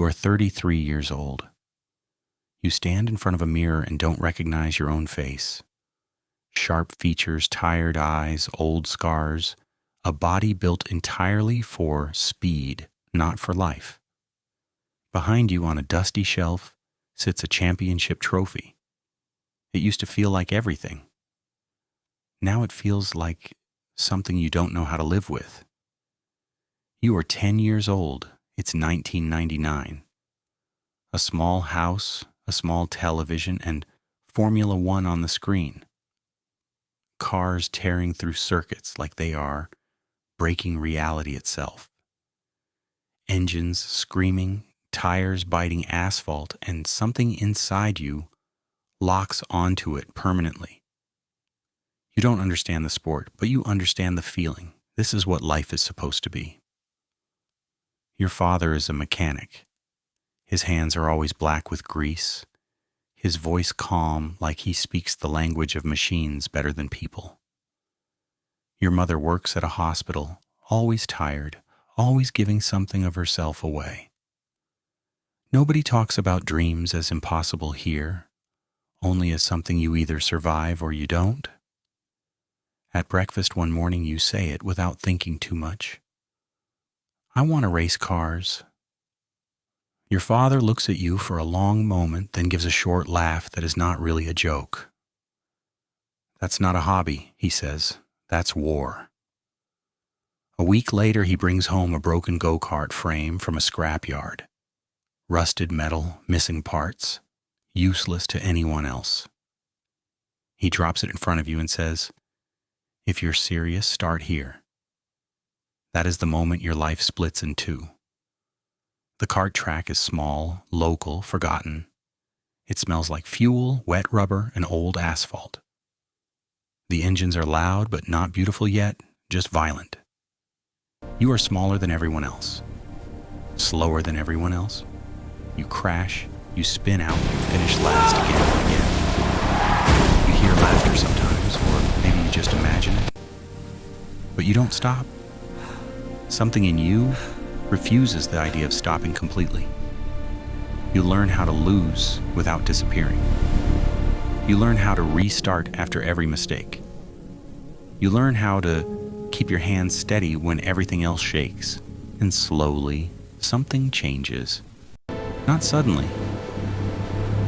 You are 33 years old. You stand in front of a mirror and don't recognize your own face. Sharp features, tired eyes, old scars, a body built entirely for speed, not for life. Behind you on a dusty shelf sits a championship trophy. It used to feel like everything. Now it feels like something you don't know how to live with. You are 10 years old. It's 1999. A small house, a small television, and Formula One on the screen. Cars tearing through circuits like they are breaking reality itself. Engines screaming, tires biting asphalt, and something inside you locks onto it permanently. You don't understand the sport, but you understand the feeling. This is what life is supposed to be. Your father is a mechanic. His hands are always black with grease. His voice calm, like he speaks the language of machines better than people. Your mother works at a hospital, always tired, always giving something of herself away. Nobody talks about dreams as impossible here, only as something you either survive or you don't. At breakfast one morning you say it without thinking too much. I want to race cars. Your father looks at you for a long moment, then gives a short laugh that is not really a joke. That's not a hobby, he says. That's war. A week later, he brings home a broken go-kart frame from a scrapyard. Rusted metal, missing parts, useless to anyone else. He drops it in front of you and says, "If you're serious, start here." That is the moment your life splits in two. The kart track is small, local, forgotten. It smells like fuel, wet rubber, and old asphalt. The engines are loud but not beautiful yet, just violent. You are smaller than everyone else, slower than everyone else. You crash, you spin out, you finish last again and again. You hear laughter sometimes, or maybe you just imagine it. But you don't stop. Something in you refuses the idea of stopping completely. You learn how to lose without disappearing. You learn how to restart after every mistake. You learn how to keep your hands steady when everything else shakes. And slowly, something changes. Not suddenly.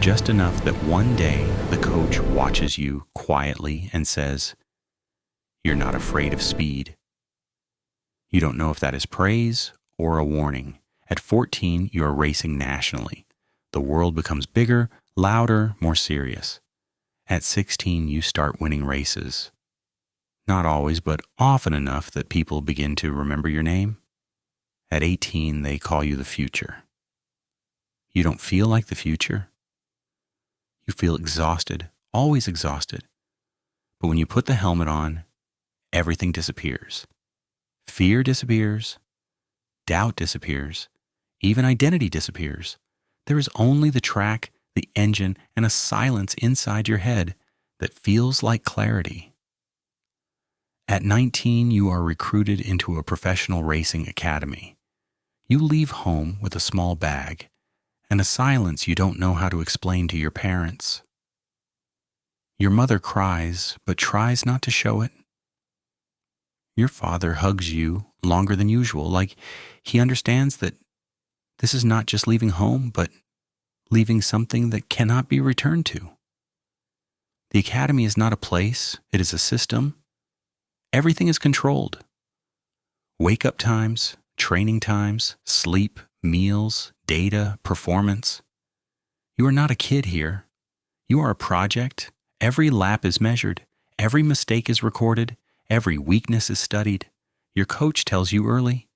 Just enough that one day the coach watches you quietly and says, "You're not afraid of speed." You don't know if that is praise or a warning. At 14, you are racing nationally. The world becomes bigger, louder, more serious. At 16, you start winning races. Not always, but often enough that people begin to remember your name. At 18, they call you the future. You don't feel like the future. You feel exhausted, always exhausted. But when you put the helmet on, everything disappears. Fear disappears. Doubt disappears. Even identity disappears. There is only the track, the engine, and a silence inside your head that feels like clarity. At 19, you are recruited into a professional racing academy. You leave home with a small bag and a silence you don't know how to explain to your parents. Your mother cries, but tries not to show it. Your father hugs you longer than usual, like he understands that this is not just leaving home, but leaving something that cannot be returned to. The academy is not a place, it is a system. Everything is controlled. Wake-up times, training times, sleep, meals, data, performance. You are not a kid here. You are a project. Every lap is measured. Every mistake is recorded. Every weakness is studied. Your coach tells you early,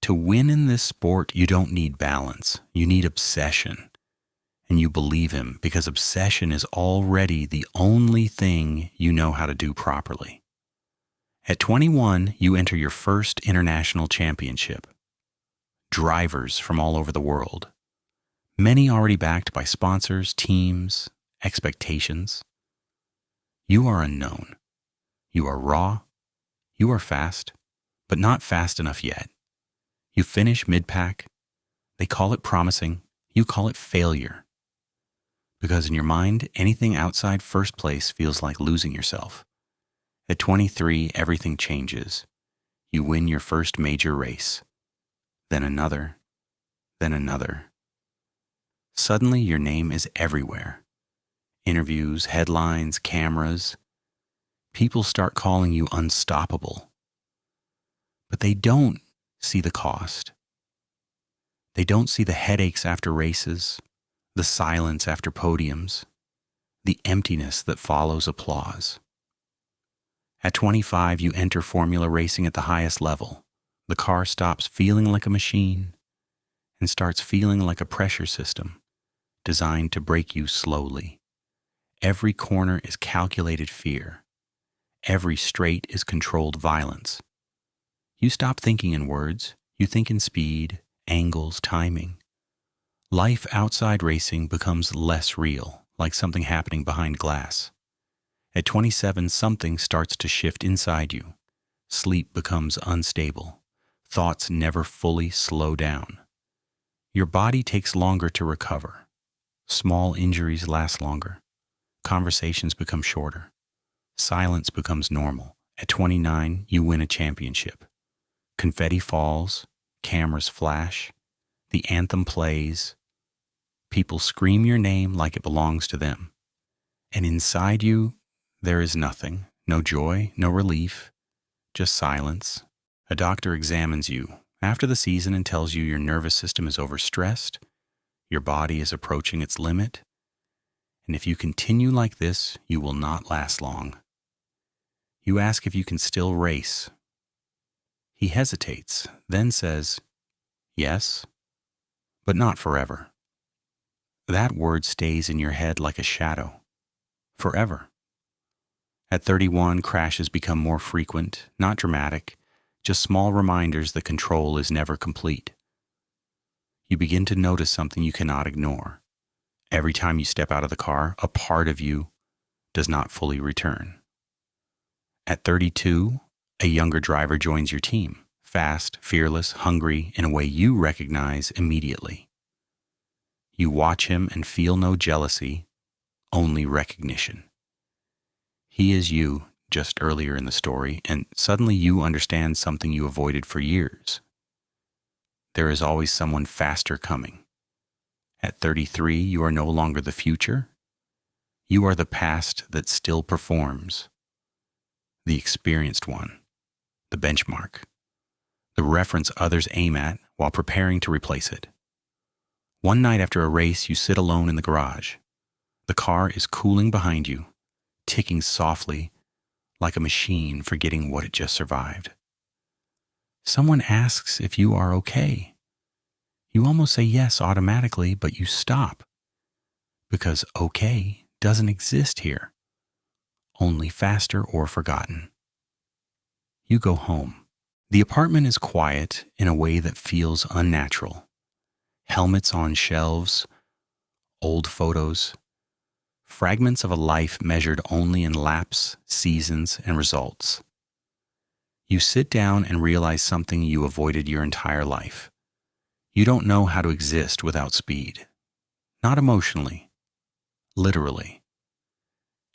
to win in this sport, you don't need balance. You need obsession. And you believe him because obsession is already the only thing you know how to do properly. At 21, you enter your first international championship. Drivers from all over the world. Many already backed by sponsors, teams, expectations. You are unknown. You are raw. You are fast, but not fast enough yet. You finish mid-pack. They call it promising. You call it failure. Because in your mind, anything outside first place feels like losing yourself. At 23, everything changes. You win your first major race. Then another. Then another. Suddenly, your name is everywhere. Interviews, headlines, cameras. People start calling you unstoppable. But they don't see the cost. They don't see the headaches after races, the silence after podiums, the emptiness that follows applause. At 25, you enter formula racing at the highest level. The car stops feeling like a machine and starts feeling like a pressure system designed to break you slowly. Every corner is calculated fear. Every straight is controlled violence. You stop thinking in words. You think in speed, angles, timing. Life outside racing becomes less real, like something happening behind glass. At 27, something starts to shift inside you. Sleep becomes unstable. Thoughts never fully slow down. Your body takes longer to recover. Small injuries last longer. Conversations become shorter. Silence becomes normal. At 29, you win a championship. Confetti falls, cameras flash, the anthem plays. People scream your name like it belongs to them. And inside you, there is nothing, no joy, no relief, just silence. A doctor examines you after the season and tells you your nervous system is overstressed, your body is approaching its limit, and if you continue like this, you will not last long. You ask if you can still race. He hesitates, then says, yes, but not forever. That word stays in your head like a shadow. Forever. At 31, crashes become more frequent, not dramatic, just small reminders that control is never complete. You begin to notice something you cannot ignore. Every time you step out of the car, a part of you does not fully return. At 32, a younger driver joins your team, fast, fearless, hungry, in a way you recognize immediately. You watch him and feel no jealousy, only recognition. He is you, just earlier in the story, and suddenly you understand something you avoided for years. There is always someone faster coming. At 33, you are no longer the future. You are the past that still performs. The experienced one, the benchmark, the reference others aim at while preparing to replace it. One night after a race, you sit alone in the garage. The car is cooling behind you, ticking softly like a machine forgetting what it just survived. Someone asks if you are okay. You almost say yes automatically, but you stop because okay doesn't exist here, only faster or forgotten. You go home. The apartment is quiet in a way that feels unnatural. Helmets on shelves, old photos, fragments of a life measured only in laps, seasons, and results. You sit down and realize something you avoided your entire life. You don't know how to exist without speed. Not emotionally, literally.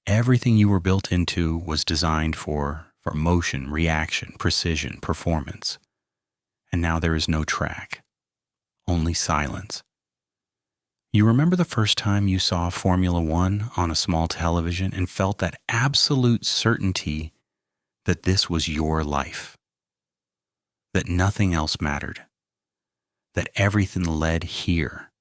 Everything you were built into was designed for motion, reaction, precision, performance. And now there is no track, only silence. You remember the first time you saw Formula One on a small television and felt that absolute certainty that this was your life, that nothing else mattered, that everything led here.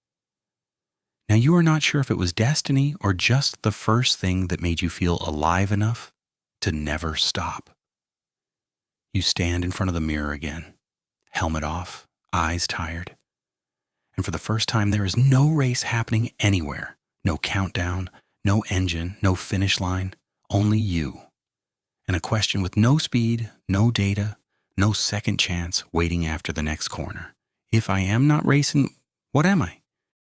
Now you are not sure if it was destiny or just the first thing that made you feel alive enough to never stop. You stand in front of the mirror again, helmet off, eyes tired. And for the first time, there is no race happening anywhere. No countdown, no engine, no finish line, only you. And a question with no speed, no data, no second chance waiting after the next corner. If I am not racing, what am I?